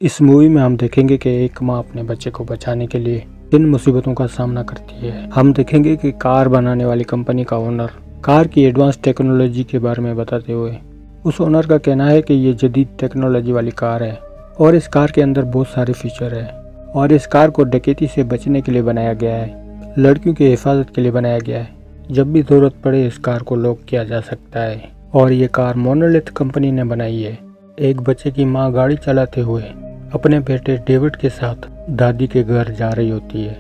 इस मूवी में हम देखेंगे कि एक माँ अपने बच्चे को बचाने के लिए किन मुसीबतों का सामना करती है। हम देखेंगे कि कार बनाने वाली कंपनी का ओनर कार की एडवांस टेक्नोलॉजी के बारे में बताते हुए उस ओनर का कहना है कि ये जदीद टेक्नोलॉजी वाली कार है और इस कार के अंदर बहुत सारे फीचर है और इस कार को डकैती से बचने के लिए बनाया गया है, लड़कियों की हिफाजत के लिए बनाया गया है। जब भी जरूरत पड़े इस कार को लॉक किया जा सकता है और ये कार मोनोलिथ कंपनी ने बनाई है। एक बच्चे की माँ गाड़ी चलाते हुए अपने बेटे डेविड के साथ दादी के घर जा रही होती है।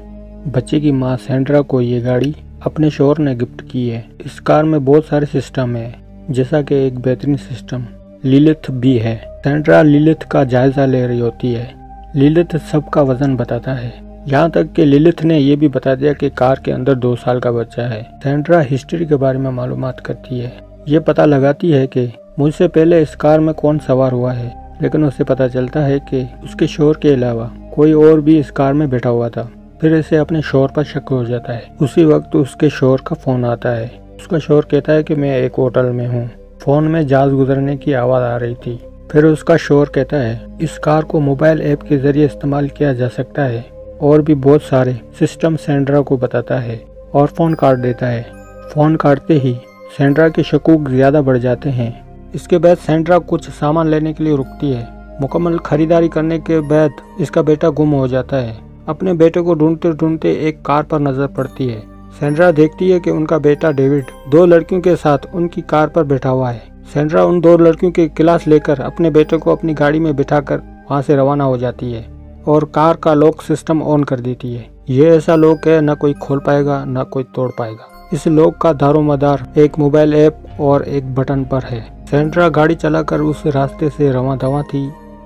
बच्चे की माँ सैंड्रा को ये गाड़ी अपने शौहर ने गिफ्ट की है। इस कार में बहुत सारे सिस्टम है, जैसा कि एक बेहतरीन सिस्टम लिलिथ भी है। सैंड्रा लिलिथ का जायजा ले रही होती है। लिलिथ सबका वजन बताता है, यहाँ तक कि लिलिथ ने यह भी बता दिया कि कार के अंदर 2 साल का बच्चा है। सैंड्रा हिस्ट्री के बारे में मालूमात करती है। ये पता लगाती है कि मुझसे पहले इस कार में कौन सवार हुआ है, लेकिन उसे पता चलता है कि उसके शौहर के अलावा कोई और भी इस कार में बैठा हुआ था। फिर इसे अपने शौहर पर शक हो जाता है। उसी वक्त उसके शौहर का फोन आता है। उसका शौहर कहता है कि मैं एक होटल में हूँ। फोन में जहाज गुजरने की आवाज़ आ रही थी। फिर उसका शौहर कहता है इस कार को मोबाइल ऐप के जरिए इस्तेमाल किया जा सकता है और भी बहुत सारे सिस्टम सैंड्रा को बताता है और फ़ोन काट देता है। फ़ोन काटते ही सैंड्रा के शकूक ज़्यादा बढ़ जाते हैं। इसके बाद सैंड्रा कुछ सामान लेने के लिए रुकती है। मुकम्मल खरीदारी करने के बाद इसका बेटा गुम हो जाता है। अपने बेटे को ढूंढते ढूंढते एक कार पर नजर पड़ती है। सैंड्रा देखती है कि उनका बेटा डेविड 2 लड़कियों के साथ उनकी कार पर बैठा हुआ है। सैंड्रा उन 2 लड़कियों की क्लास लेकर अपने बेटे को अपनी गाड़ी में बिठाकर वहां से रवाना हो जाती है और कार का लॉक सिस्टम ऑन कर देती है। ये ऐसा लॉक है न कोई खोल पाएगा न कोई तोड़ पाएगा। इस लॉक का दारोमदार एक मोबाइल ऐप और एक बटन पर है। सैंड्रा गाड़ी चलाकर उस रास्ते से रवां दवा थी,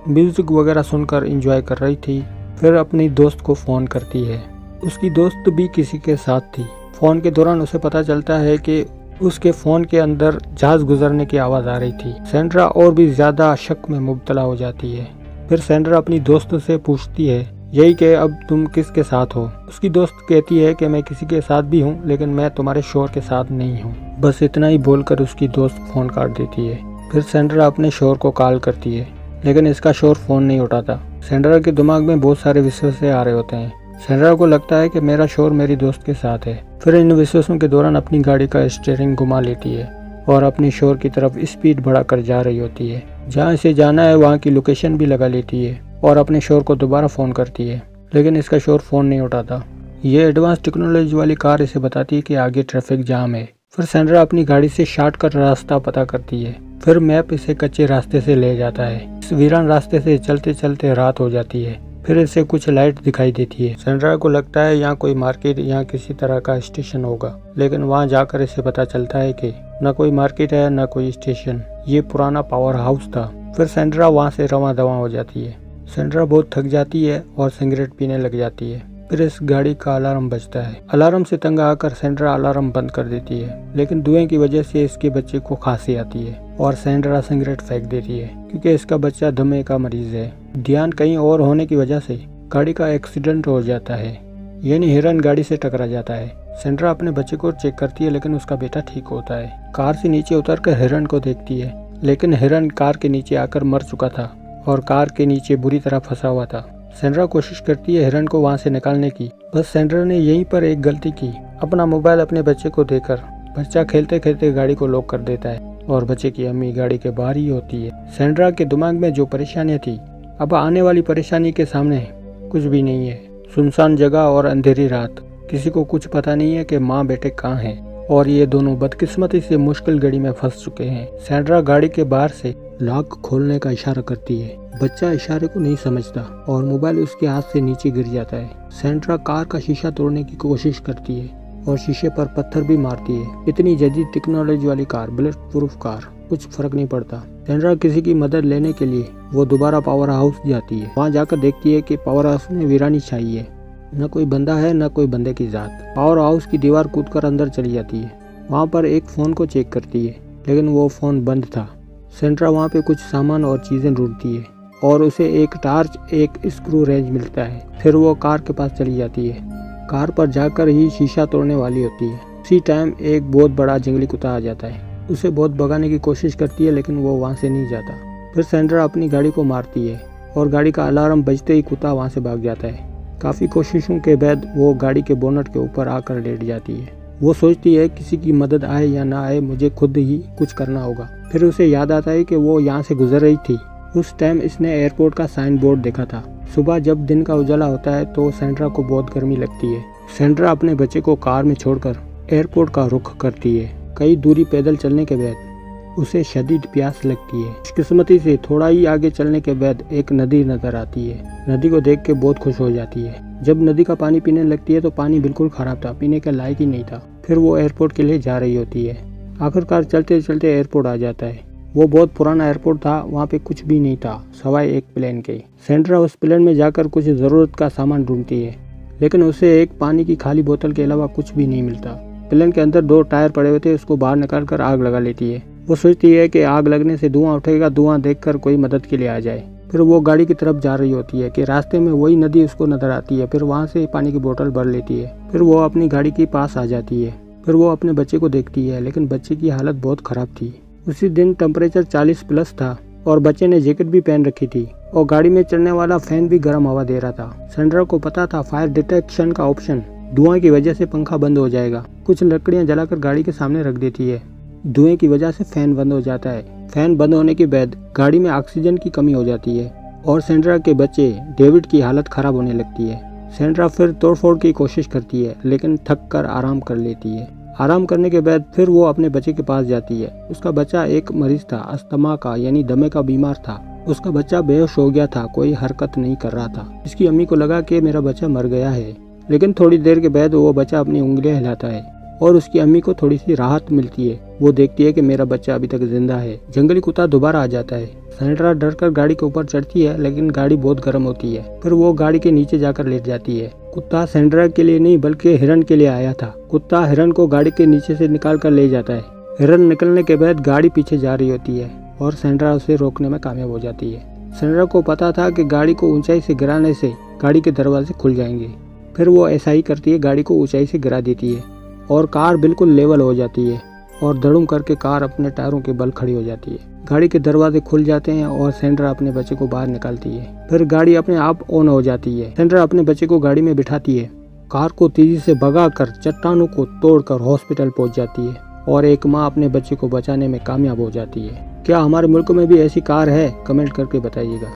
म्यूजिक वगैरह सुनकर एंजॉय कर रही थी। फिर अपनी दोस्त को फ़ोन करती है। उसकी दोस्त भी किसी के साथ थी। फ़ोन के दौरान उसे पता चलता है कि उसके फ़ोन के अंदर जहाज गुजरने की आवाज़ आ रही थी। सैंड्रा और भी ज़्यादा शक में मुब्तला हो जाती है। फिर सैंड्रा अपनी दोस्त से पूछती है यही कि अब तुम किसके साथ हो। उसकी दोस्त कहती है कि मैं किसी के साथ भी हूँ, लेकिन मैं तुम्हारे शौहर के साथ नहीं हूँ। बस इतना ही बोलकर उसकी दोस्त फ़ोन काट देती है। फिर सैंड्रा अपने शौहर को कॉल करती है, लेकिन इसका शौहर फ़ोन नहीं उठाता। सैंड्रा के दिमाग में बहुत सारे विश्वास आ रहे होते हैं। सैंड्रा को लगता है कि मेरा शौहर मेरी दोस्त के साथ है। फिर इन विश्वासों के दौरान अपनी गाड़ी का स्टीयरिंग घुमा लेती है और अपने शौहर की तरफ स्पीड बढ़ाकर जा रही होती है। जहाँ इसे जाना है वहाँ की लोकेशन भी लगा लेती है और अपने शौहर को दोबारा फ़ोन करती है, लेकिन इसका शौहर फ़ोन नहीं उठाता। ये एडवांस टेक्नोलॉजी वाली कार इसे बताती है कि आगे ट्रैफिक जाम है। फिर सैंड्रा अपनी गाड़ी से शॉर्टकट रास्ता पता करती है। फिर मैप इसे कच्चे रास्ते से ले जाता है। इस वीरान रास्ते से चलते चलते रात हो जाती है। फिर इसे कुछ लाइट दिखाई देती है। सैंड्रा को लगता है यहाँ कोई मार्केट या किसी तरह का स्टेशन होगा, लेकिन वहाँ जाकर इसे पता चलता है कि न कोई मार्केट है न कोई स्टेशन। ये पुराना पावर हाउस था। फिर सैंड्रा वहाँ से रवां दवा हो जाती है। सैंड्रा बहुत थक जाती है और सिगरेट पीने लग जाती है। फिर इस गाड़ी का अलार्म बजता है। अलार्म से तंग आकर सैंड्रा अलार्म बंद कर देती है, लेकिन धुएं की वजह से इसके बच्चे को खांसी आती है और सैंड्रा सिगरेट फेंक देती है क्योंकि इसका बच्चा दमे का मरीज है। ध्यान कहीं और होने की वजह से गाड़ी का एक्सीडेंट हो जाता है, यानी हिरन गाड़ी से टकरा जाता है। सैंड्रा अपने बच्चे को चेक करती है, लेकिन उसका बेटा ठीक होता है। कार से नीचे उतरकर हिरन को देखती है, लेकिन हिरन कार के नीचे आकर मर चुका था और कार के नीचे बुरी तरह फंसा हुआ था। सैंड्रा कोशिश करती है हिरन को वहां से निकालने की। बस सैंड्रा ने यहीं पर एक गलती की। अपना मोबाइल अपने बच्चे को देकर बच्चा खेलते खेलते गाड़ी को लॉक कर देता है और बच्चे की अम्मी गाड़ी के बाहर ही होती है। सैंड्रा के दिमाग में जो परेशानियां थी, अब आने वाली परेशानी के सामने कुछ भी नहीं है। सुनसान जगह और अंधेरी रात, किसी को कुछ पता नहीं है कि माँ बेटे कहाँ हैं और ये दोनों बदकिस्मती से मुश्किल घड़ी में फंस चुके हैं। सैंड्रा गाड़ी के बाहर से लॉक खोलने का इशारा करती है। बच्चा इशारे को नहीं समझता और मोबाइल उसके हाथ से नीचे गिर जाता है। सैंड्रा कार का शीशा तोड़ने की कोशिश करती है और शीशे पर पत्थर भी मारती है। इतनी जदीद टेक्नोलॉजी वाली कार, बुलेट प्रूफ कार, कुछ फर्क नहीं पड़ता। सैंड्रा किसी की मदद लेने के लिए वो दोबारा पावर हाउस जाती है। वहाँ जाकर देखती है कि पावर हाउस में वीरानी छाई है, न कोई बंदा है न कोई बंदे की जात। पावर हाउस की दीवार कूदकर अंदर चली जाती है। वहाँ पर एक फ़ोन को चेक करती है, लेकिन वो फ़ोन बंद था। सैंड्रा वहाँ पे कुछ सामान और चीज़ें ढूंढती है और उसे एक टार्च, एक स्क्रू रेंच मिलता है। फिर वो कार के पास चली जाती है। कार पर जाकर ही शीशा तोड़ने वाली होती है। उसी टाइम एक बहुत बड़ा जंगली कुत्ता आ जाता है। उसे बहुत भगाने की कोशिश करती है, लेकिन वो वहाँ से नहीं जाता। फिर सैंड्रा अपनी गाड़ी को मारती है और गाड़ी का अलार्म बजते ही कुत्ता वहाँ से भाग जाता है। काफ़ी कोशिशों के बाद वो गाड़ी के बोनट के ऊपर आकर लेट जाती है। वो सोचती है किसी की मदद आए या ना आए, मुझे खुद ही कुछ करना होगा। फिर उसे याद आता है कि वो यहाँ से गुजर रही थी। उस टाइम इसने एयरपोर्ट का साइन बोर्ड देखा था। सुबह जब दिन का उजाला होता है तो सेंड्रा को बहुत गर्मी लगती है। सेंड्रा अपने बच्चे को कार में छोड़कर एयरपोर्ट का रुख करती है। कई दूरी पैदल चलने के बाद उसे शदीद प्यास लगती है। खुशकिस्मती से थोड़ा ही आगे चलने के बाद एक नदी नजर आती है। नदी को देख के बहुत खुश हो जाती है। जब नदी का पानी पीने लगती है तो पानी बिल्कुल खराब था, पीने के लायक ही नहीं था। फिर वो एयरपोर्ट के लिए जा रही होती है। आखिरकार चलते चलते एयरपोर्ट आ जाता है। वो बहुत पुराना एयरपोर्ट था, वहाँ पे कुछ भी नहीं था सवाए एक प्लेन के। सेंड्रा उस प्लेन में जाकर कुछ ज़रूरत का सामान ढूंढती है, लेकिन उसे एक पानी की खाली बोतल के अलावा कुछ भी नहीं मिलता। प्लेन के अंदर 2 टायर पड़े हुए थे, उसको बाहर निकाल कर आग लगा लेती है। वो सोचती है कि आग लगने से धुआं उठेगा, धुआं देखकर कोई मदद के लिए आ जाए। फिर वो गाड़ी की तरफ जा रही होती है कि रास्ते में वही नदी उसको नजर आती है। फिर वहाँ से पानी की बोतल भर लेती है। फिर वो अपनी गाड़ी के पास आ जाती है। फिर वो अपने बच्चे को देखती है, लेकिन बच्चे की हालत बहुत ख़राब थी। उसी दिन टेम्परेचर 40+ था और बच्चे ने जैकेट भी पहन रखी थी और गाड़ी में चलने वाला फैन भी गर्म हवा दे रहा था। सेंड्रा को पता था फायर डिटेक्शन का ऑप्शन, धुआं की वजह से पंखा बंद हो जाएगा। कुछ लकड़ियां जलाकर गाड़ी के सामने रख देती है। धुएं की वजह से फैन बंद हो जाता है। फैन बंद होने के बाद गाड़ी में ऑक्सीजन की कमी हो जाती है और सेंड्रा के बच्चे डेविड की हालत खराब होने लगती है। सेंड्रा फिर तोड़फोड़ की कोशिश करती है, लेकिन थक कर आराम कर लेती है। आराम करने के बाद फिर वो अपने बच्चे के पास जाती है। उसका बच्चा एक मरीज था, अस्थमा का यानी दमे का बीमार था। उसका बच्चा बेहोश हो गया था, कोई हरकत नहीं कर रहा था। इसकी अम्मी को लगा कि मेरा बच्चा मर गया है, लेकिन थोड़ी देर के बाद वो बच्चा अपनी उंगलियां हिलाता है और उसकी अम्मी को थोड़ी सी राहत मिलती है। वो देखती है कि मेरा बच्चा अभी तक जिंदा है। जंगली कुत्ता दोबारा आ जाता है। सेंड्रा डरकर गाड़ी के ऊपर चढ़ती है, लेकिन गाड़ी बहुत गर्म होती है। फिर वो गाड़ी के नीचे जाकर लेट जाती है। कुत्ता सेंड्रा के लिए नहीं बल्कि हिरन के लिए आया था। कुत्ता हिरन को गाड़ी के नीचे से निकाल कर ले जाता है। हिरन निकलने के बाद गाड़ी पीछे जा रही होती है और सेंड्रा उसे रोकने में कामयाब हो जाती है। सेंड्रा को पता था कि गाड़ी को ऊंचाई से गिराने से गाड़ी के दरवाजे खुल जाएंगे। फिर वो ऐसा ही करती है, गाड़ी को ऊंचाई से गिरा देती है और कार बिल्कुल लेवल हो जाती है और धड़ुम करके कार अपने टायरों के बल खड़ी हो जाती है। गाड़ी के दरवाजे खुल जाते हैं और सेंड्रा अपने बच्चे को बाहर निकालती है। फिर गाड़ी अपने आप ऑन हो जाती है। सेंड्रा अपने बच्चे को गाड़ी में बिठाती है। कार को तेजी से भगाकर चट्टानों को तोड़कर हॉस्पिटल पहुंच जाती है और एक माँ अपने बच्चे को बचाने में कामयाब हो जाती है। क्या हमारे मुल्क में भी ऐसी कार है? कमेंट करके बताइएगा।